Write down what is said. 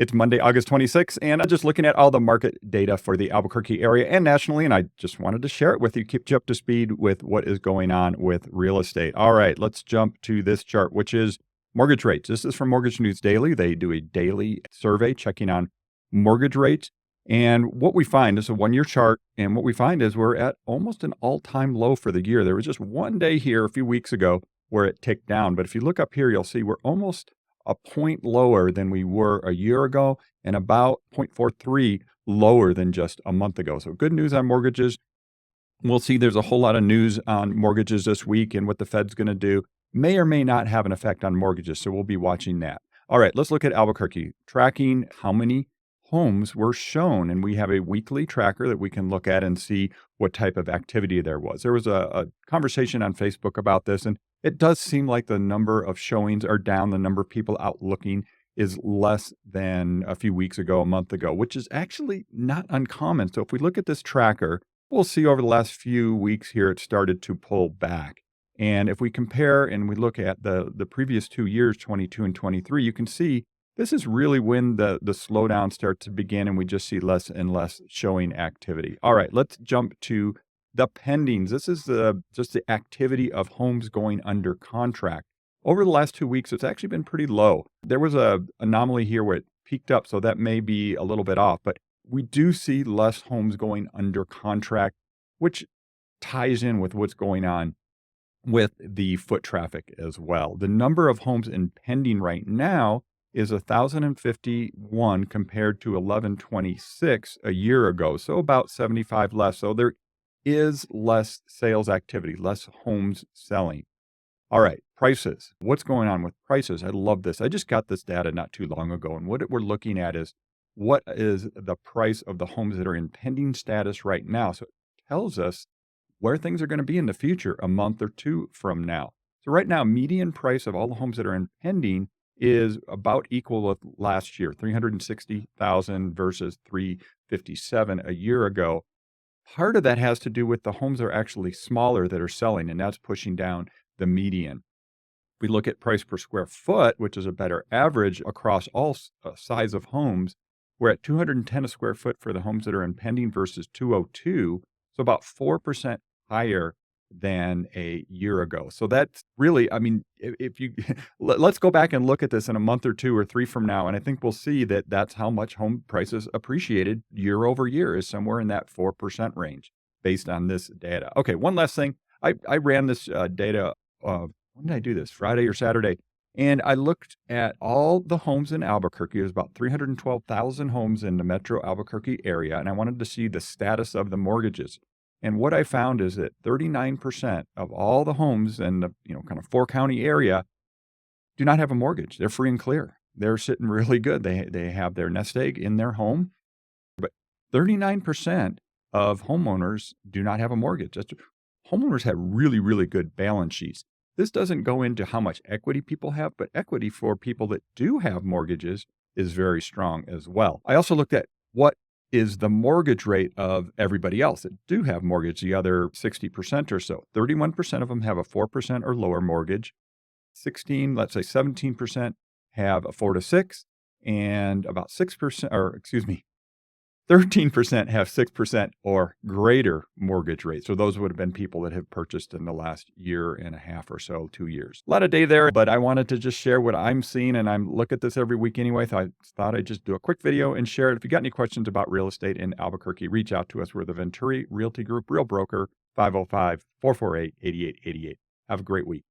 It's Monday, August 26th, and I'm just looking at all the market data for the Albuquerque area and nationally, and I just wanted to share it with you, keep you up to speed with what is going on with real estate. All right, let's jump to this chart, which is mortgage rates. This is from Mortgage News Daily. They do a daily survey checking on mortgage rates. And what we find is a one-year chart, and what we find is we're at almost an all-time low for the year. There was just one day here a few weeks ago where it ticked down, but if you look up here, you'll see we're almost a point lower than we were a year ago and about 0.43 lower than just a month ago. So good news on mortgages. We'll see there's a whole lot of news on mortgages this week and what the Fed's going to do. May or may not have an effect on mortgages, so we'll be watching that. All right, let's look at Albuquerque, tracking how many homes were shown. And we have a weekly tracker that we can look at and see what type of activity there was. There was a conversation on Facebook about this, and it does seem like the number of showings are down. The number of people out looking is less than a few weeks ago, a month ago, which is actually not uncommon. So if we look at this tracker, we'll see over the last few weeks here, it started to pull back. And if we compare and we look at the previous 2 years, 22 and 23, you can see this is really when the slowdown starts to begin and we just see less and less showing activity. All right, let's jump to the pendings. This is just the activity of homes going under contract. Over the last 2 weeks, it's actually been pretty low. There was an anomaly here where it peaked up, so that may be a little bit off, but we do see less homes going under contract, which ties in with what's going on with the foot traffic as well. The number of homes in pending right now is 1,051 compared to 1,126 a year ago, so about 75 less. So there is less sales activity, less homes selling. All right, prices. What's going on with prices? I love this. I just got this data not too long ago, and what we're looking at is what is the price of the homes that are in pending status right now. So it tells us where things are going to be in the future, a month or two from now. So right now, median price of all the homes that are in pending is about equal with last year, $360,000 versus $357,000 a year ago. Part of that has to do with the homes are actually smaller that are selling, and that's pushing down the median. We look at price per square foot, which is a better average across all size of homes. We're at $210 a square foot for the homes that are in pending versus $202, so about 4% higher than a year ago. So that's really, I mean, if you let's go back and look at this in a month or two or three from now, and I think we'll see that that's how much home prices appreciated year over year is somewhere in that 4% range based on this data. Okay, one last thing. I ran this data, when did I do this? Friday or Saturday. And I looked at all the homes in Albuquerque. There's about 312,000 homes in the metro Albuquerque area, and I wanted to see the status of the mortgages. And what I found is that 39% of all the homes in the kind of 4-county area do not have a mortgage. They're free and clear. They're sitting really good. They have their nest egg in their home. But 39% of homeowners do not have a mortgage. Homeowners have really, really good balance sheets. This doesn't go into how much equity people have, but equity for people that do have mortgages is very strong as well. I also looked at what is the mortgage rate of everybody else that do have mortgage, the other 60% or so. 31% of them have a 4% or lower mortgage. 17% have a 4 to 6, and about 13% have 6% or greater mortgage rate. So those would have been people that have purchased in the last year and a half or so, 2 years. A lot of data there, but I wanted to just share what I'm seeing, and I look at this every week anyway. So I thought I'd just do a quick video and share it. If you got any questions about real estate in Albuquerque, reach out to us. We're the Venturi Realty Group, Real Broker, 505-448-8888. Have a great week.